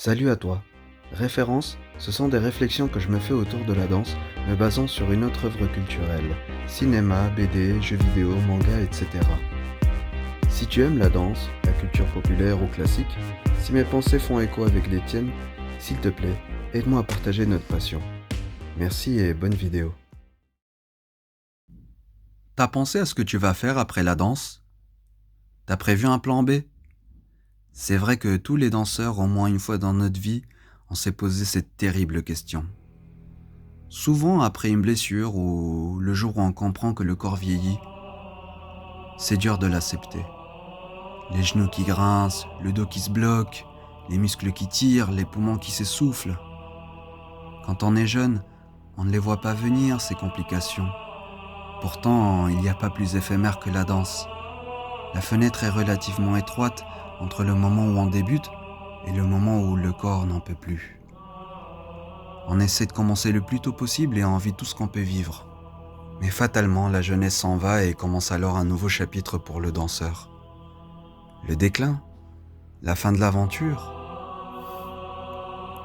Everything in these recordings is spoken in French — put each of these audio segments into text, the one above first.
Salut à toi. Références, ce sont des réflexions que je me fais autour de la danse, me basant sur une autre œuvre culturelle. Cinéma, BD, jeux vidéo, manga, etc. Si tu aimes la danse, la culture populaire ou classique, si mes pensées font écho avec les tiennes, s'il te plaît, aide-moi à partager notre passion. Merci et bonne vidéo. T'as pensé à ce que tu vas faire après la danse? T'as prévu un plan B? C'est vrai que tous les danseurs, au moins une fois dans notre vie, on s'est posé cette terrible question. Souvent après une blessure ou le jour où on comprend que le corps vieillit, c'est dur de l'accepter. Les genoux qui grincent, le dos qui se bloque, les muscles qui tirent, les poumons qui s'essoufflent. Quand on est jeune, on ne les voit pas venir, ces complications. Pourtant, il n'y a pas plus éphémère que la danse. La fenêtre est relativement étroite entre le moment où on débute et le moment où le corps n'en peut plus. On essaie de commencer le plus tôt possible et on vit tout ce qu'on peut vivre. Mais fatalement, la jeunesse s'en va et commence alors un nouveau chapitre pour le danseur. Le déclin, la fin de l'aventure.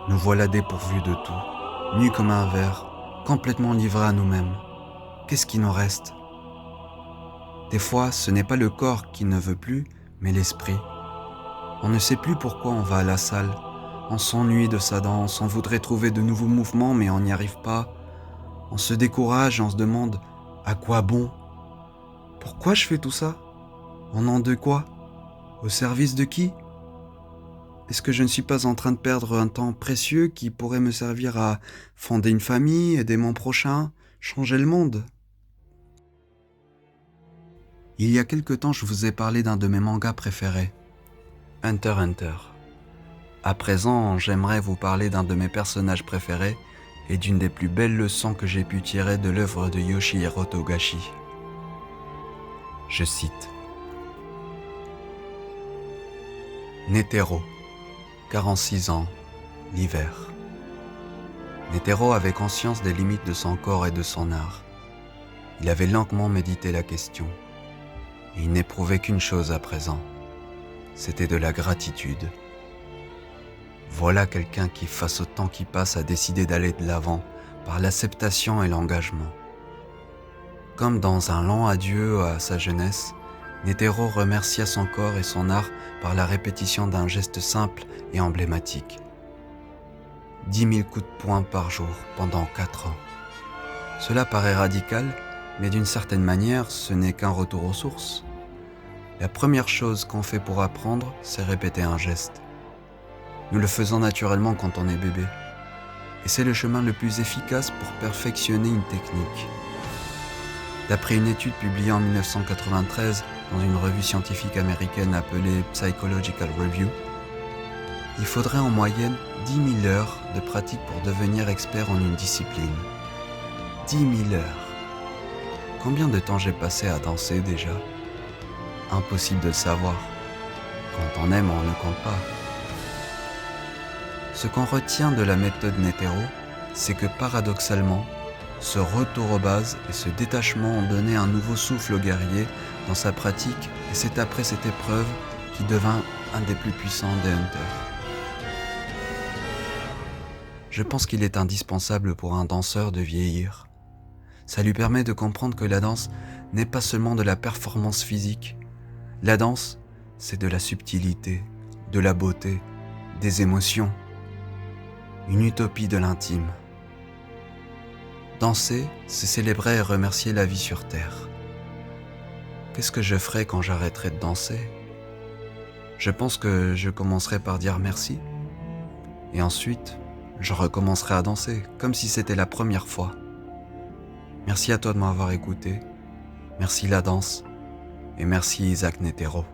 Nous voilà dépourvus de tout, nus comme un verre, complètement livrés à nous-mêmes. Qu'est-ce qui nous reste? Des fois, ce n'est pas le corps qui ne veut plus, mais l'esprit. On ne sait plus pourquoi on va à la salle. On s'ennuie de sa danse, on voudrait trouver de nouveaux mouvements mais on n'y arrive pas. On se décourage et on se demande à quoi bon? Pourquoi je fais tout ça? Au nom de quoi? Au service de qui? Est-ce que je ne suis pas en train de perdre un temps précieux qui pourrait me servir à fonder une famille, aider mon prochain, changer le monde? Il y a quelque temps, je vous ai parlé d'un de mes mangas préférés, Hunter x Hunter. À présent, j'aimerais vous parler d'un de mes personnages préférés et d'une des plus belles leçons que j'ai pu tirer de l'œuvre de Yoshihiro Togashi. Je cite: Netero, 46 ans, l'hiver. Netero avait conscience des limites de son corps et de son art. Il avait lentement médité la question. Et il n'éprouvait qu'une chose à présent, c'était de la gratitude. Voilà quelqu'un qui, face au temps qui passe, a décidé d'aller de l'avant par l'acceptation et l'engagement. Comme dans un lent adieu à sa jeunesse, Netero remercia son corps et son art par la répétition d'un geste simple et emblématique. 10 000 coups de poing par jour pendant 4 ans. Cela paraît radical, mais d'une certaine manière, ce n'est qu'un retour aux sources. La première chose qu'on fait pour apprendre, c'est répéter un geste. Nous le faisons naturellement quand on est bébé. Et c'est le chemin le plus efficace pour perfectionner une technique. D'après une étude publiée en 1993 dans une revue scientifique américaine appelée Psychological Review, il faudrait en moyenne 10 000 heures de pratique pour devenir expert en une discipline. 10 000 heures. Combien de temps j'ai passé à danser déjà? Impossible de le savoir. Quand on aime, on ne compte pas. Ce qu'on retient de la méthode Netero, c'est que paradoxalement, ce retour aux bases et ce détachement ont donné un nouveau souffle au guerrier dans sa pratique et c'est après cette épreuve qu'il devint un des plus puissants des hunters. Je pense qu'il est indispensable pour un danseur de vieillir. Ça lui permet de comprendre que la danse n'est pas seulement de la performance physique. La danse, c'est de la subtilité, de la beauté, des émotions. Une utopie de l'intime. Danser, c'est célébrer et remercier la vie sur Terre. Qu'est-ce que je ferai quand j'arrêterai de danser? Je pense que je commencerai par dire merci. Et ensuite, je recommencerai à danser, comme si c'était la première fois. Merci à toi de m'avoir écouté. Merci la danse. Et merci Isaac Netero.